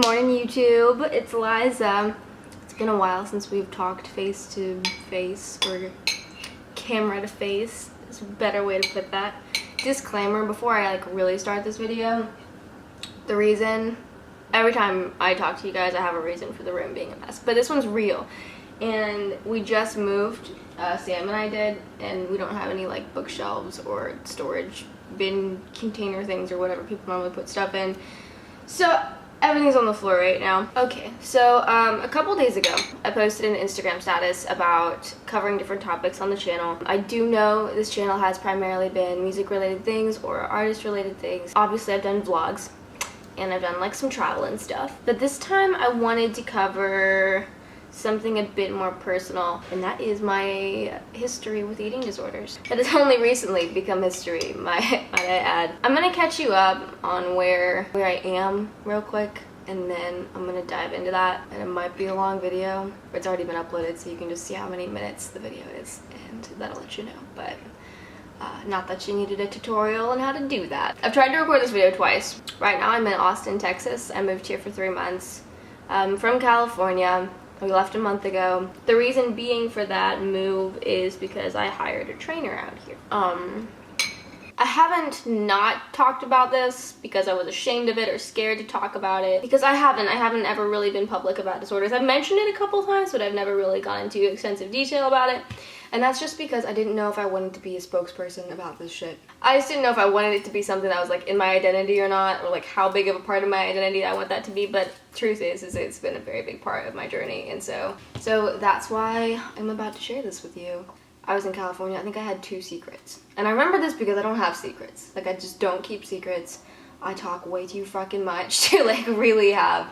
Morning YouTube, it's Eliza. It's been a while since we've talked face to face or camera to face. There's a better way to put that. Disclaimer, before I really start this video, the reason, every time I talk to you guys I have a reason for the room being a mess, but this one's real. And we just moved, Sam and I did, and we don't have any bookshelves or storage bin container things or whatever people normally put stuff in. So everything's on the floor right now. Okay, so a couple days ago, I posted an Instagram status about covering different topics on the channel. I do know this channel has primarily been music-related things or artist-related things. Obviously, I've done vlogs, and I've done some travel and stuff. But this time, I wanted to cover something a bit more personal, and that is my history with eating disorders. That has only recently become history, might I add. I'm gonna catch you up on where I am real quick, and then I'm gonna dive into that. And it might be a long video, but it's already been uploaded, so you can just see how many minutes the video is, and that'll let you know. But not that you needed a tutorial on how to do that. I've tried to record this video twice. Right now I'm in Austin, Texas. I moved here for 3 months. From California. We left a month ago. The reason being for that move is because I hired a trainer out here. I haven't not talked about this because I was ashamed of it or scared to talk about it, because I haven't ever really been public about disorders. I've mentioned it a couple times, but I've never really gone into extensive detail about it. And that's just because I didn't know if I wanted to be a spokesperson about this shit. I just didn't know if I wanted it to be something that was in my identity or not, or how big of a part of my identity I want that to be. But truth is it's been a very big part of my journey, and so that's why I'm about to share this with you. I was in California. I think I had 2 secrets. And I remember this because I don't have secrets. I just don't keep secrets. I talk way too fucking much to really have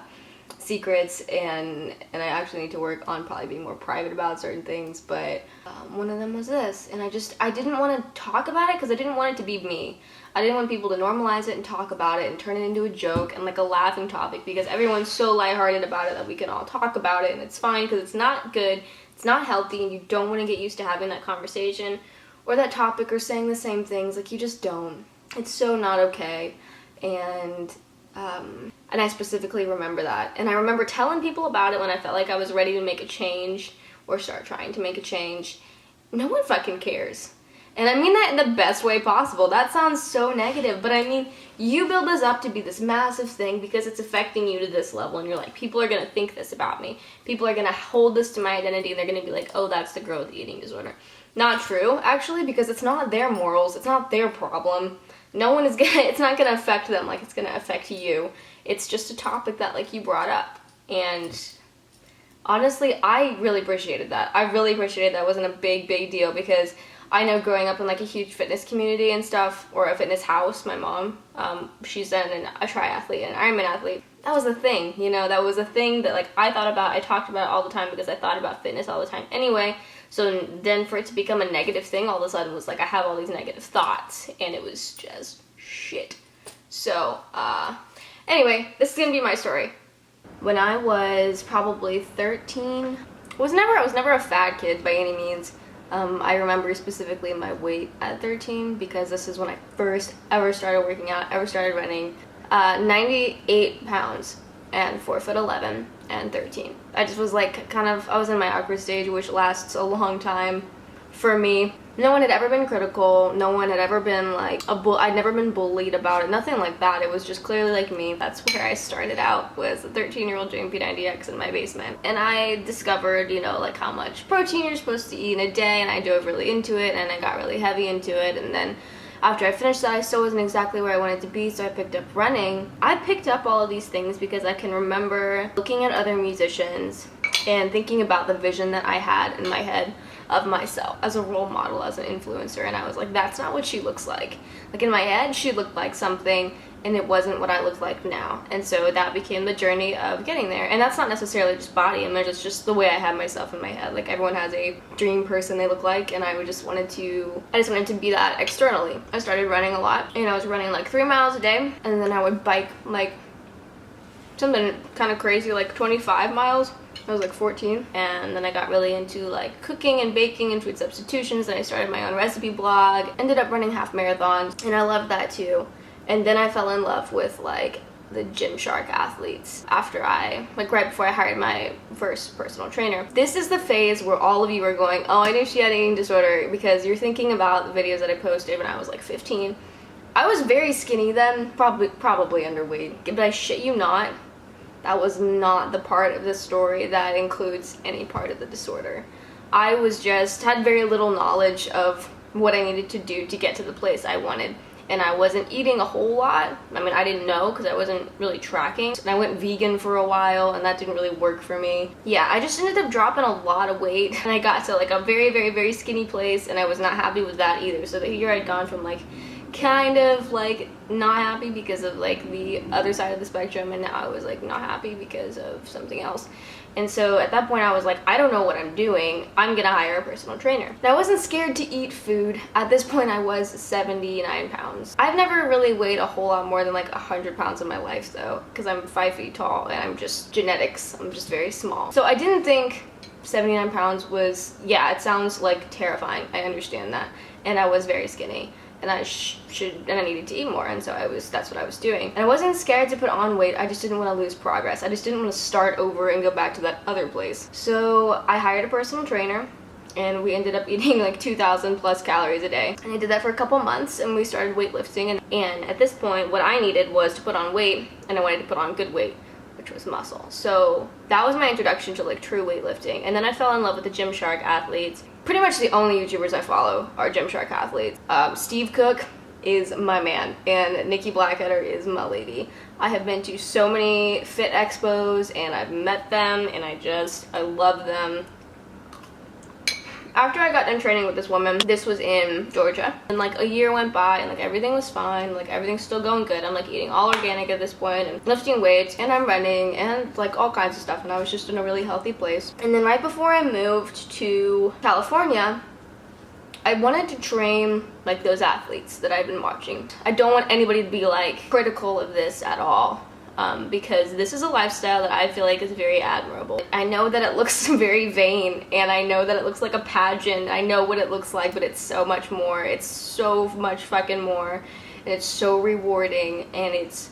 secrets, and I actually need to work on probably being more private about certain things, but one of them was this, and I didn't want to talk about it because I didn't want it to be me. I didn't want people to normalize it and talk about it and turn it into a joke and a laughing topic, because everyone's so lighthearted about it that we can all talk about it, and it's fine because it's not good, it's not healthy, and you don't want to get used to having that conversation or that topic or saying the same things. You just don't. It's so not okay. And I specifically remember that. And I remember telling people about it when I felt like I was ready to make a change or start trying to make a change. No one fucking cares. And I mean that in the best way possible. That sounds so negative, but I mean, you build this up to be this massive thing because it's affecting you to this level, and you're people are gonna think this about me. People are gonna hold this to my identity, and they're gonna be oh, that's the girl with the eating disorder. Not true, actually, because it's not their morals, it's not their problem. No one is gonna, it's not gonna affect them like it's gonna affect you. It's just a topic that you brought up. And honestly, I really appreciated that. I really appreciated that it wasn't a big deal, because I know growing up in a huge fitness community and stuff, or a fitness house, my mom, she's a triathlete, an Ironman athlete. That was a thing, that was a thing that I thought about, I talked about it all the time because I thought about fitness all the time anyway. So then for it to become a negative thing all of a sudden was I have all these negative thoughts, and it was just shit. So, anyway, this is gonna be my story. When I was probably 13, I was never a fat kid by any means. I remember specifically my weight at 13 because this is when I first ever started working out, ever started running. 98 pounds and 4'11" and 13. I just was I was in my awkward stage, which lasts a long time for me. No one had ever been critical. No one had ever been I'd never been bullied about it. Nothing like that. It was just clearly me. That's where I started out, was a 13-year-old doing P90X in my basement. And I discovered, how much protein you're supposed to eat in a day, and I dove really into it, and I got really heavy into it. And then after I finished that, I still wasn't exactly where I wanted to be, so I picked up running. I picked up all of these things because I can remember looking at other musicians and thinking about the vision that I had in my head of myself as a role model, as an influencer, and I was that's not what she looks like. In my head, she looked like something, and it wasn't what I look like now. And so that became the journey of getting there. And that's not necessarily just body image, it's just the way I had myself in my head. Everyone has a dream person they look like, and I just wanted to be that externally. I started running a lot, and I was running 3 miles a day, and then I would bike something kind of crazy, 25 miles. I was 14, and then I got really into cooking and baking and food substitutions, and I started my own recipe blog, ended up running half marathons, and I loved that too. And then I fell in love with the Gymshark athletes after right before I hired my first personal trainer. This is the phase where all of you are going, oh, I knew she had an eating disorder, because you're thinking about the videos that I posted when I was like 15. I was very skinny then, probably underweight, but I shit you not, that was not the part of the story that includes any part of the disorder. I had very little knowledge of what I needed to do to get to the place I wanted. And I wasn't eating a whole lot. I mean, I didn't know because I wasn't really tracking. And I went vegan for a while and that didn't really work for me. Yeah, I just ended up dropping a lot of weight and I got to like a very, very, very skinny place and I was not happy with that either. So the year I'd gone from like kind of like not happy because of like the other side of the spectrum, and now I was like not happy because of something else. And so at that point I was like, I don't know what I'm doing, I'm gonna hire a personal trainer. And I wasn't scared to eat food. At this point I was 79 pounds. I've never really weighed a whole lot more than like 100 pounds in my life though, because I'm 5 feet tall and I'm just genetics, I'm just very small. So I didn't think 79 pounds was, yeah, it sounds like terrifying, I understand that. And I was very skinny. And I needed to eat more, and so that's what I was doing. And I wasn't scared to put on weight, I just didn't want to lose progress. I just didn't want to start over and go back to that other place. So I hired a personal trainer, and we ended up eating like 2,000 plus calories a day. And I did that for a couple months, and we started weightlifting. And at this point, what I needed was to put on weight, and I wanted to put on good weight, which was muscle. So that was my introduction to like true weightlifting. And then I fell in love with the Gymshark athletes. Pretty much the only YouTubers I follow are Gymshark athletes. Steve Cook is my man, and Nikki Blackadder is my lady. I have been to so many fit expos, and I've met them, and I love them. After I got done training with this woman, this was in Georgia, and like a year went by and like everything was fine, like everything's still going good. I'm like eating all organic at this point and lifting weights, and I'm running and like all kinds of stuff, and I was just in a really healthy place. And then right before I moved to California, I wanted to train like those athletes that I've been watching. I don't want anybody to be like critical of this at all. Because this is a lifestyle that I feel like is very admirable. I know that it looks very vain, and I know that it looks like a pageant. I know what it looks like, but it's so much more. It's so much fucking more, and it's so rewarding, and it's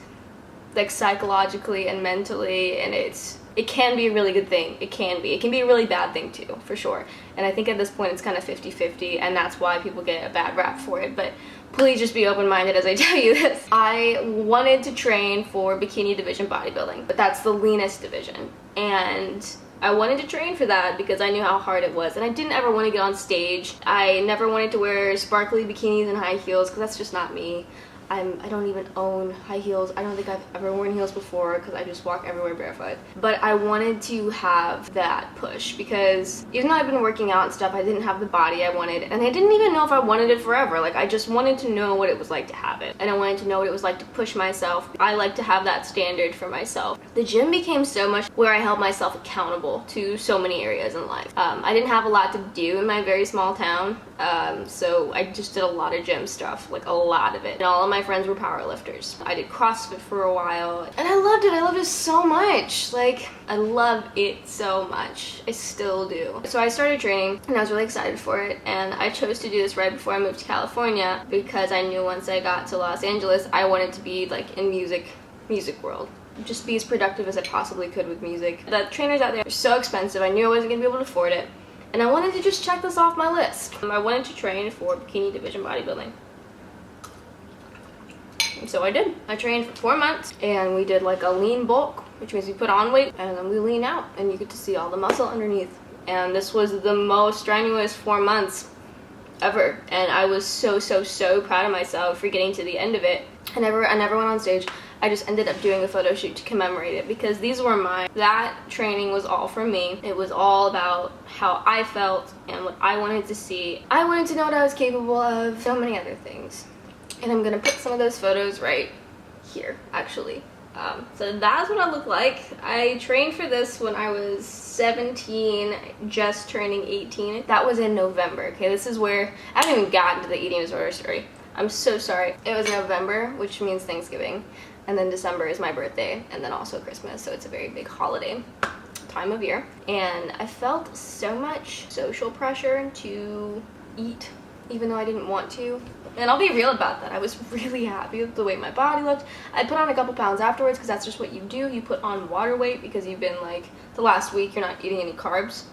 like psychologically and mentally, and it can be a really good thing. It can be a really bad thing too, for sure. And I think at this point it's kind of 50-50, and that's why people get a bad rap for it. But please just be open-minded as I tell you this. I wanted to train for bikini division bodybuilding, but that's the leanest division. And I wanted to train for that because I knew how hard it was. And I didn't ever want to get on stage. I never wanted to wear sparkly bikinis and high heels because that's just not me. I don't even own high heels. I don't think I've ever worn heels before because I just walk everywhere barefoot. But I wanted to have that push because even though I've been working out and stuff, I didn't have the body I wanted, and I didn't even know if I wanted it forever. Like, I just wanted to know what it was like to have it, and I wanted to know what it was like to push myself. I like to have that standard for myself. The gym became so much where I held myself accountable to so many areas in life. I didn't have a lot to do in my very small town, so I just did a lot of gym stuff, like a lot of it. And all of my friends were powerlifters. I did CrossFit for a while, and I loved it. I loved it so much. Like, I loved it so much. I still do. So I started training, and I was really excited for it, and I chose to do this right before I moved to California because I knew once I got to Los Angeles, I wanted to be like in music world. Just be as productive as I possibly could with music. The trainers out there are so expensive. I knew I wasn't gonna be able to afford it, and I wanted to just check this off my list. I wanted to train for bikini division bodybuilding. And so I did. I trained for 4 months, and we did like a lean bulk, which means we put on weight and then we lean out, and you get to see all the muscle underneath. And this was the most strenuous 4 months ever, and I was so proud of myself for getting to the end of it. I never went on stage. I just ended up doing a photo shoot to commemorate it because these were mine. That training was all for me. It was all about how I felt and what I wanted to see. I wanted to know what I was capable of, so many other things. And I'm gonna put some of those photos right here, actually. So that's what I look like. I trained for this when I was 17, just turning 18. That was in November, okay? This is where, I haven't even gotten to the eating disorder story. I'm so sorry. It was November, which means Thanksgiving. And then December is my birthday, and then also Christmas, so it's a very big holiday time of year. And I felt so much social pressure to eat, even though I didn't want to. And I'll be real about that. I was really happy with the way my body looked. I put on a couple pounds afterwards because that's just what you do. You put on water weight because you've been like, the last week you're not eating any carbs.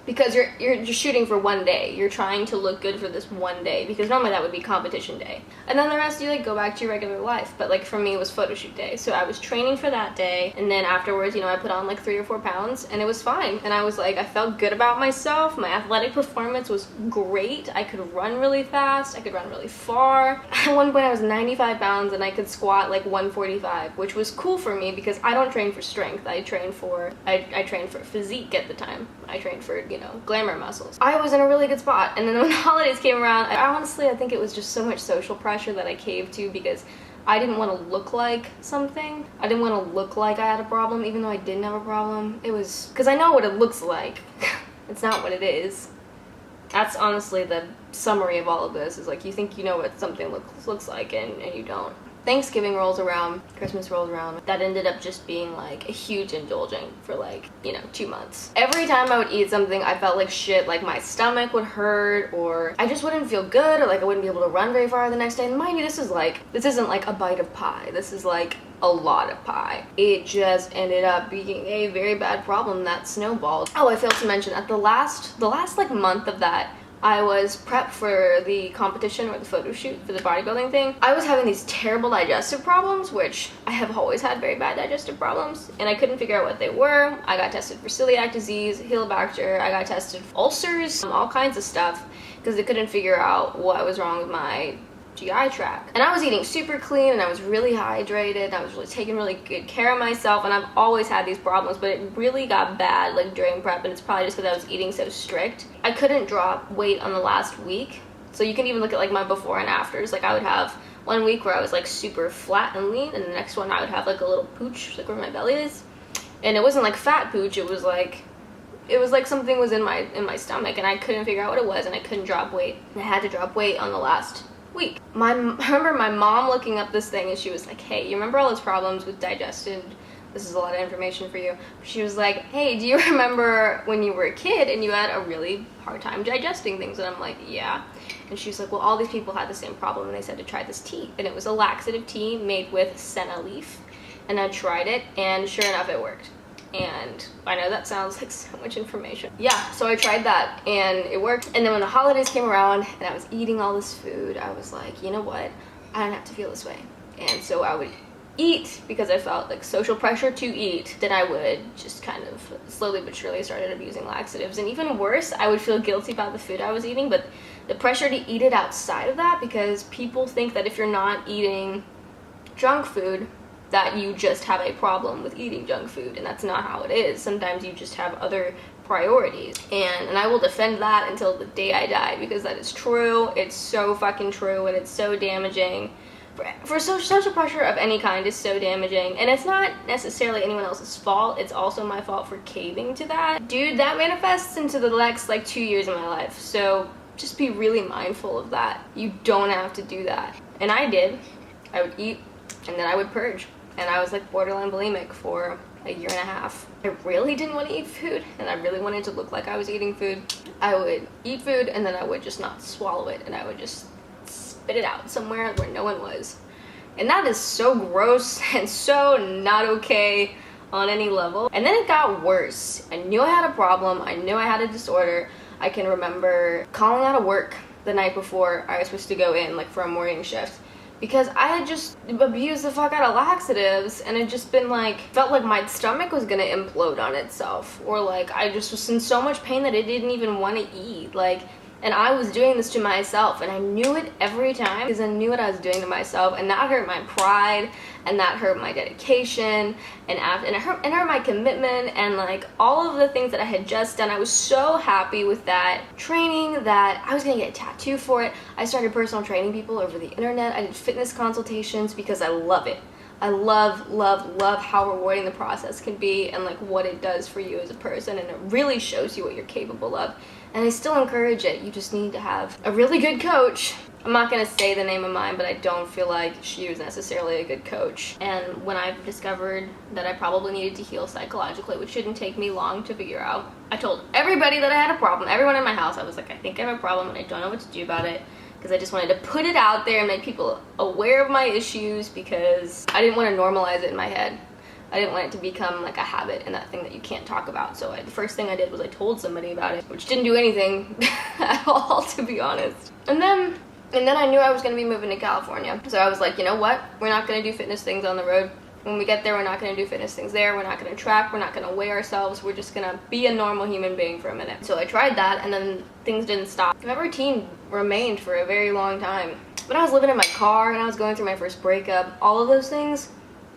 Because you're just shooting for one day. You're trying to look good for this one day, because normally that would be competition day. And then the rest you like go back to your regular life. But like for me it was photo shoot day. So I was training for that day, and then afterwards, you know, I put on like 3 or 4 pounds and it was fine. And I was like, I felt good about myself. My athletic performance was great. I could run really fast. I could run really far. At one point I was 95 pounds and I could squat like 145, which was cool for me because I don't train for strength. I trained for physique at the time. I trained for, you know, glamour muscles. I was in a really good spot. And then when the holidays came around, I think it was just so much social pressure that I caved to, because I didn't want to look like something. I didn't want to look like I had a problem, even though I didn't have a problem. It was because I know what it looks like. It's not what it is. That's honestly the summary of all of this, is like you think you know what something looks like and you don't. Thanksgiving rolls around, Christmas rolls around. That ended up just being like a huge indulging for like, you know, 2 months. Every time I would eat something, I felt like shit, like my stomach would hurt, or I just wouldn't feel good, or like I wouldn't be able to run very far the next day. And mind you, this isn't like a bite of pie. This is like a lot of pie. It just ended up being a very bad problem that snowballed. Oh, I failed to mention, at the last like month of that, I was prepped for the competition or the photo shoot for the bodybuilding thing. I was having these terrible digestive problems, which I have always had very bad digestive problems, and I couldn't figure out what they were. I got tested for celiac disease, Helicobacter, I got tested for ulcers, all kinds of stuff, because they couldn't figure out what was wrong with my GI tract. And I was eating super clean, and I was really hydrated, and I was really taking really good care of myself, and I've always had these problems, but it really got bad like during prep, and it's probably just because I was eating so strict. I couldn't drop weight on the last week, so you can even look at like my before and afters. Like I would have one week where I was like super flat and lean, and the next one I would have like a little pooch like where my belly is, and it wasn't like fat pooch, it was like something was in my stomach, and I couldn't figure out what it was, and I couldn't drop weight. And I had to drop weight on the last week. I remember my mom looking up this thing, and she was like, hey, you remember all those problems with digestion? This is a lot of information for you. She was like, hey, do you remember when you were a kid and you had a really hard time digesting things? And I'm like, yeah. And she's like, well, all these people had the same problem, and they said to try this tea. And it was a laxative tea made with senna leaf. And I tried it, and sure enough, it worked. And I know that sounds like so much information. Yeah, so I tried that and it worked. And then when the holidays came around and I was eating all this food, I was like, you know what? I don't have to feel this way. And so I would eat because I felt like social pressure to eat. Then I would just kind of slowly but surely started abusing laxatives. And even worse, I would feel guilty about the food I was eating, but the pressure to eat it outside of that, because people think that if you're not eating junk food, that you just have a problem with eating junk food, and that's not how it is. Sometimes you just have other priorities, and I will defend that until the day I die, because that is true. It's so fucking true, and it's so damaging. For social pressure of any kind is so damaging, and it's not necessarily anyone else's fault. It's also my fault for caving to that. Dude, that manifests into the next like 2 years of my life, so just be really mindful of that. You don't have to do that. And I did. I would eat, and then I would purge. And I was like borderline bulimic for a year and a half. I really didn't want to eat food, and I really wanted to look like I was eating food. I would eat food, and then I would just not swallow it, and I would just spit it out somewhere where no one was. And that is so gross and so not okay on any level. And then it got worse. I knew I had a problem. I knew I had a disorder. I can remember calling out of work the night before I was supposed to go in, like for a morning shift, because I had just abused the fuck out of laxatives, and it just been like, felt like my stomach was gonna implode on itself, or like I just was in so much pain that I didn't even want to eat. Like, and I was doing this to myself, and I knew it every time, because I knew what I was doing to myself, and that hurt my pride, and that hurt my dedication, and it hurt my commitment, and like all of the things that I had just done. I was so happy with that training that I was gonna get a tattoo for it. I started personal training people over the internet. I did fitness consultations because I love it. I love how rewarding the process can be, and like what it does for you as a person, and it really shows you what you're capable of. And I still encourage it. You just need to have a really good coach. I'm not gonna say the name of mine, but I don't feel like she was necessarily a good coach. And when I've discovered that I probably needed to heal psychologically, which shouldn't take me long to figure out, I told everybody that I had a problem. Everyone in my house, I was like, I think I have a problem and I don't know what to do about it, because I just wanted to put it out there and make people aware of my issues, because I didn't want to normalize it in my head. I didn't want it to become like a habit and that thing that you can't talk about. So the first thing I did was I told somebody about it, which didn't do anything at all, to be honest. And then I knew I was going to be moving to California. So I was like, you know what? We're not going to do fitness things on the road. When we get there, we're not going to do fitness things there. We're not going to track. We're not going to weigh ourselves. We're just going to be a normal human being for a minute. So I tried that, and then things didn't stop. My routine remained for a very long time. When I was living in my car and I was going through my first breakup, all of those things,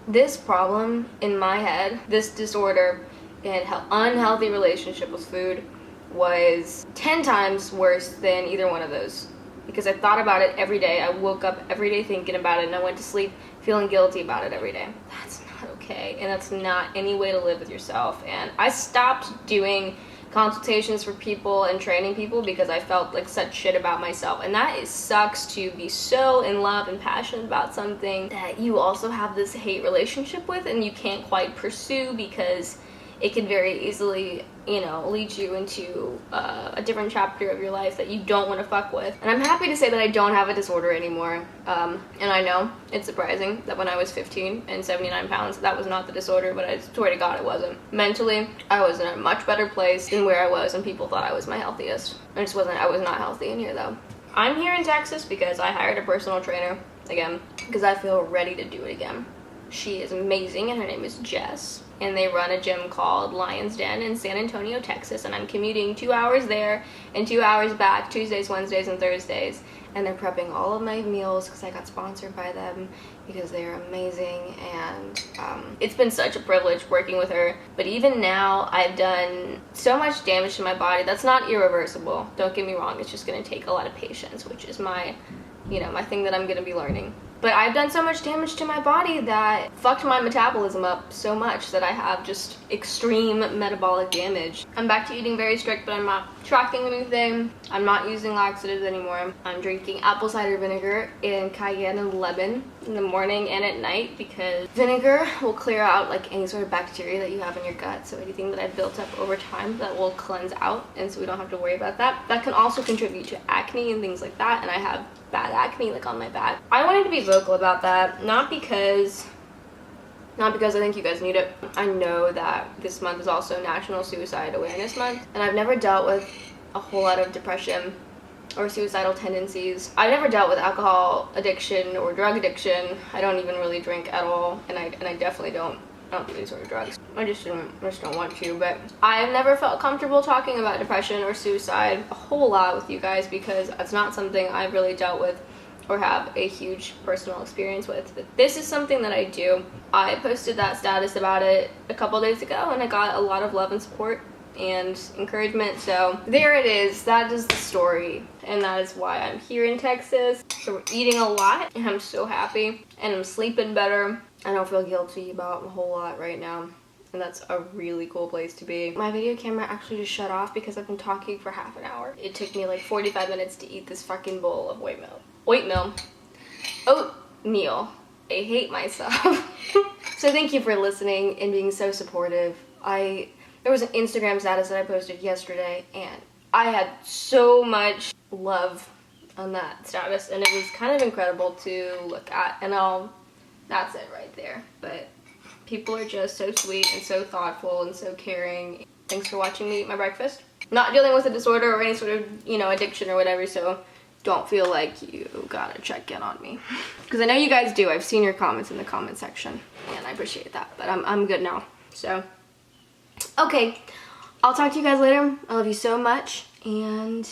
this problem in my head, this disorder and unhealthy relationship with food was 10 times worse than either one of those. Because I thought about it every day. I woke up every day thinking about it, and I went to sleep feeling guilty about it every day. That's not okay, and that's not any way to live with yourself. And I stopped doing consultations for people and training people because I felt like such shit about myself. And that sucks, to be so in love and passionate about something that you also have this hate relationship with and you can't quite pursue, because it can very easily, you know, lead you into a different chapter of your life that you don't want to fuck with. And I'm happy to say that I don't have a disorder anymore. And I know it's surprising that when I was 15 and 79 pounds, that was not the disorder, but I swear to God it wasn't. Mentally, I was in a much better place than where I was, and people thought I was my healthiest. I was not healthy in here though. I'm here in Texas because I hired a personal trainer again, because I feel ready to do it again. She is amazing, and her name is Jess. And they run a gym called Lion's Den in San Antonio, Texas, and I'm commuting 2 hours there and 2 hours back, Tuesdays, Wednesdays, and Thursdays. And they're prepping all of my meals because I got sponsored by them, because they're amazing. And it's been such a privilege working with her. But even now, I've done so much damage to my body. That's not irreversible. Don't get me wrong. It's just going to take a lot of patience, which is my thing that I'm going to be learning. But I've done so much damage to my body that fucked my metabolism up so much that I have just extreme metabolic damage. I'm back to eating very strict, but I'm not tracking anything. I'm not using laxatives anymore. I'm drinking apple cider vinegar and cayenne and lemon in the morning and at night, because vinegar will clear out like any sort of bacteria that you have in your gut. So anything that I've built up over time, that will cleanse out, and so we don't have to worry about that. That can also contribute to acne and things like that, and I have bad acne like on my back. I wanted to be vocal about that, not because I think you guys need it. I know that this month is also National Suicide Awareness Month, and I've never dealt with a whole lot of depression or suicidal tendencies. I've never dealt with alcohol addiction or drug addiction. I don't even really drink at all, and I definitely don't do any sort of drugs. I just don't want to. But I've never felt comfortable talking about depression or suicide a whole lot with you guys, because it's not something I've really dealt with or have a huge personal experience with. But this is something that I do. I posted that status about it a couple days ago, and I got a lot of love and support and encouragement. So there it is. That is the story, and that is why I'm here in Texas. So we're eating a lot, and I'm so happy, and I'm sleeping better. I don't feel guilty about a whole lot right now, and that's a really cool place to be. My video camera actually just shut off because I've been talking for half an hour. It took me like 45 minutes to eat this fucking bowl of oatmeal. I hate myself. So thank you for listening and being so supportive. There was an Instagram status that I posted yesterday, and I had so much love on that status, and it was kind of incredible to look at, and that's it right there. But people are just so sweet and so thoughtful and so caring. Thanks for watching me eat my breakfast. I'm not dealing with a disorder or any sort of, addiction or whatever, so don't feel like you gotta check in on me. Because I know you guys do. I've seen your comments in the comment section, and I appreciate that. But I'm good now. So, okay. I'll talk to you guys later. I love you so much, and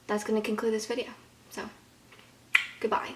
that's gonna conclude this video. So, goodbye.